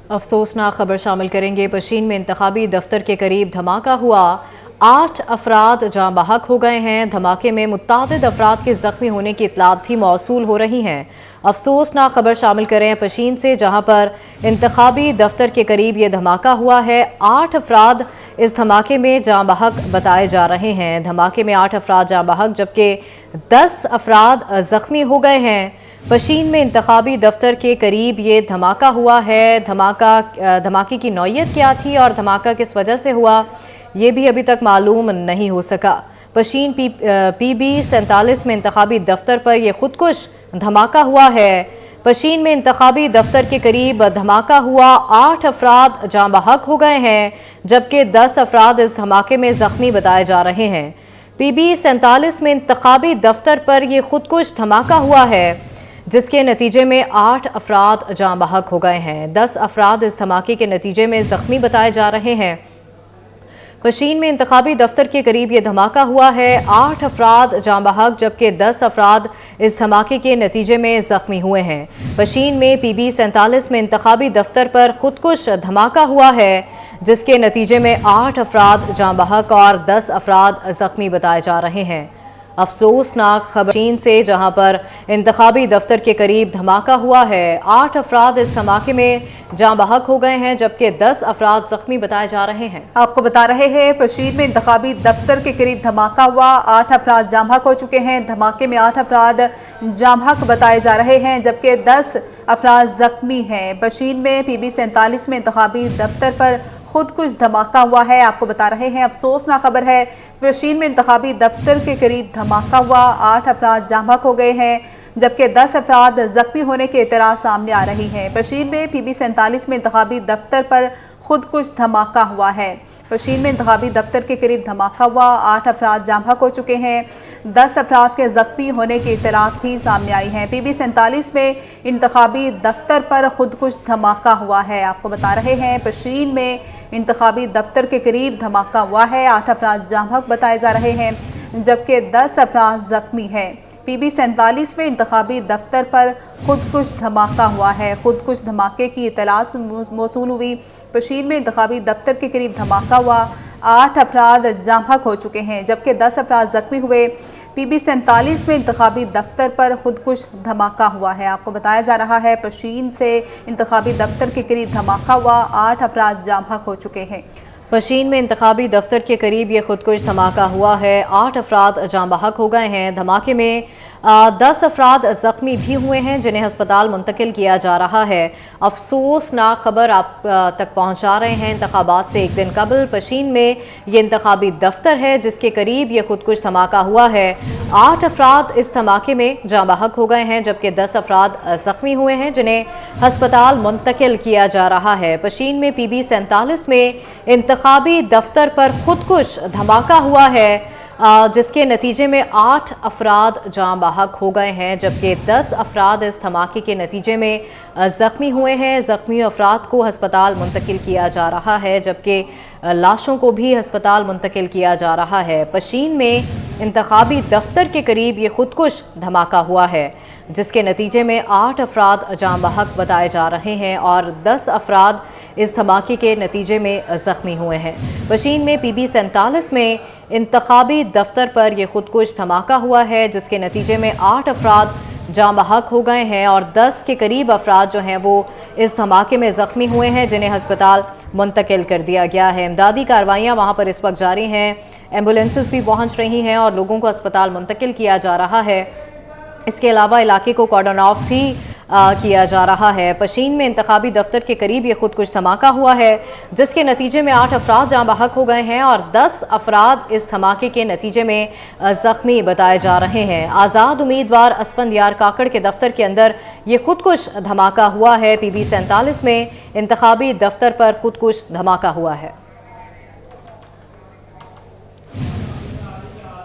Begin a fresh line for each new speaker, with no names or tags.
افسوسناک خبر شامل کریں گے۔ پشین میں انتخابی دفتر کے قریب دھماکہ ہوا، 8 افراد جاں بحق ہو گئے ہیں۔ دھماکے میں متعدد افراد کے زخمی ہونے کی اطلاعات بھی موصول ہو رہی ہیں۔ افسوسناک خبر شامل کریں پشین سے، جہاں پر انتخابی دفتر کے قریب یہ دھماکہ ہوا ہے۔ 8 افراد اس دھماکے میں جاں بحق بتائے جا رہے ہیں۔ دھماکے میں 8 افراد جاں بحق جبکہ 10 افراد زخمی ہو گئے ہیں۔ پشین میں انتخابی دفتر کے قریب یہ دھماکہ ہوا ہے۔ دھماکے کی نوعیت کیا تھی اور دھماکہ کس وجہ سے ہوا، یہ بھی ابھی تک معلوم نہیں ہو سکا۔ پشین پی بی 47 میں انتخابی دفتر پر یہ خودکش دھماکہ ہوا ہے۔ پشین میں انتخابی دفتر کے قریب دھماکہ ہوا، 8 افراد جاں بحق ہو گئے ہیں جبکہ 10 افراد اس دھماکے میں زخمی بتائے جا رہے ہیں۔ پی بی 47 میں انتخابی دفتر پر یہ خودکش دھماکہ ہوا ہے جس کے نتیجے میں 8 افراد جاں بحق ہو گئے ہیں۔ 10 افراد اس دھماکے کے نتیجے میں زخمی بتائے جا رہے ہیں۔ پشین میں انتخابی دفتر کے قریب یہ دھماکہ ہوا ہے، 8 افراد جاں بحق جبکہ 10 افراد اس دھماکے کے نتیجے میں زخمی ہوئے ہیں۔ پشین میں پی بی 47 میں انتخابی دفتر پر خودکش دھماکہ ہوا ہے جس کے نتیجے میں 8 افراد جاں بحق اور 10 افراد زخمی بتائے جا رہے ہیں۔ افسوسناک خبر پشین سے، جہاں پر انتخابی دفتر کے قریب دھماکہ ہوا ہے، 8 افراد اس دھماکے میں جاں بحق ہو گئے ہیں جبکہ 10 افراد زخمی بتائے جا رہے ہیں۔
آپ کو بتا رہے ہیں پشین میں انتخابی دفتر کے قریب دھماکہ ہوا، 8 افراد جاں بحق ہو چکے ہیں۔ دھماکے میں 8 افراد جاں بحق بتائے جا رہے ہیں جبکہ 10 افراد زخمی ہیں۔ پشین میں پی بی 47 میں انتخابی دفتر پر خودکش دھماکہ ہوا ہے۔ آپ کو بتا رہے ہیں افسوسناک خبر ہے، پشین میں انتخابی دفتر کے قریب دھماکہ ہوا، 8 افراد جاں بحق ہو گئے ہیں جبکہ 10 افراد زخمی ہونے کے اطلاعات سامنے آ رہی ہیں۔ پشین میں پی بی 47 میں انتخابی دفتر پر خودکش دھماکہ ہوا ہے۔ پشین میں انتخابی دفتر کے قریب دھماکہ ہوا، 8 افراد جاں بحق ہو چکے ہیں، 10 افراد کے زخمی ہونے کی اطلاعات بھی سامنے آئی ہیں۔ پی بی 47 میں انتخابی دفتر پر خودکش دھماکہ ہوا ہے۔ آپ کو بتا رہے ہیں پشین میں انتخابی دفتر کے قریب دھماکہ ہوا ہے، 8 افراد جاں بحق بتائے جا رہے ہیں جبکہ 10 افراد زخمی ہیں۔ پی بی 47 میں انتخابی دفتر پر خودکش دھماکہ ہوا ہے۔ خودکش دھماکے کی اطلاعات موصول ہوئی۔ پشین میں انتخابی دفتر کے قریب دھماکہ ہوا، 8 افراد جاں بحق ہو چکے ہیں جبکہ 10 افراد زخمی ہوئے۔ پی بی 47 میں انتخابی دفتر پر خودکش دھماکہ ہوا ہے۔ آپ کو بتایا جا رہا ہے پشین سے انتخابی دفتر کے قریب دھماکہ ہوا، 8 افراد جاں بحق ہو چکے ہیں۔
پشین میں انتخابی دفتر کے قریب یہ خودکش دھماکہ ہوا ہے، 8 افراد جاں بحق ہو گئے ہیں۔ دھماکے میں 10 افراد زخمی بھی ہوئے ہیں جنہیں ہسپتال منتقل کیا جا رہا ہے۔ افسوسناک خبر آپ تک پہنچا رہے ہیں انتخابات سے ایک دن قبل۔ پشین میں یہ انتخابی دفتر ہے جس کے قریب یہ خودکش دھماکہ ہوا ہے، 8 افراد اس دھماکے میں جاں بحق ہو گئے ہیں جبکہ 10 افراد زخمی ہوئے ہیں جنہیں ہسپتال منتقل کیا جا رہا ہے۔ پشین میں پی بی 47 میں انتخابی دفتر پر خودکش دھماکہ ہوا ہے جس کے نتیجے میں 8 افراد جاں بحق ہو گئے ہیں جبکہ 10 افراد اس دھماکے کے نتیجے میں زخمی ہوئے ہیں۔ زخمی افراد کو ہسپتال منتقل کیا جا رہا ہے جبکہ لاشوں کو بھی ہسپتال منتقل کیا جا رہا ہے۔ پشین میں انتخابی دفتر کے قریب یہ خودکش دھماکہ ہوا ہے جس کے نتیجے میں 8 افراد جاں بحق بتائے جا رہے ہیں اور 10 افراد اس دھماکے کے نتیجے میں زخمی ہوئے ہیں۔ پشین میں پی بی 47 میں انتخابی دفتر پر یہ خودکش دھماکہ ہوا ہے جس کے نتیجے میں 8 افراد جاں بحق ہو گئے ہیں اور 10 کے قریب افراد جو ہیں وہ اس دھماکے میں زخمی ہوئے ہیں جنہیں ہسپتال منتقل کر دیا گیا ہے۔ امدادی کارروائیاں وہاں پر اس وقت جاری ہیں، ایمبولینسز بھی پہنچ رہی ہیں اور لوگوں کو ہسپتال منتقل کیا جا رہا ہے۔ اس کے علاوہ علاقے کو کارڈن آف بھی کیا جا رہا ہے۔ پشین میں انتخابی دفتر کے قریب یہ خودکش دھماکہ ہوا ہے جس کے نتیجے میں 8 افراد جاں بحق ہو گئے ہیں اور 10 افراد اس دھماکے کے نتیجے میں زخمی بتائے جا رہے ہیں۔ آزاد امیدوار اسفندیار کاکڑ کے دفتر کے اندر یہ خودکش دھماکہ ہوا ہے۔ پی بی 47 میں انتخابی دفتر پر خودکش دھماکہ ہوا ہے۔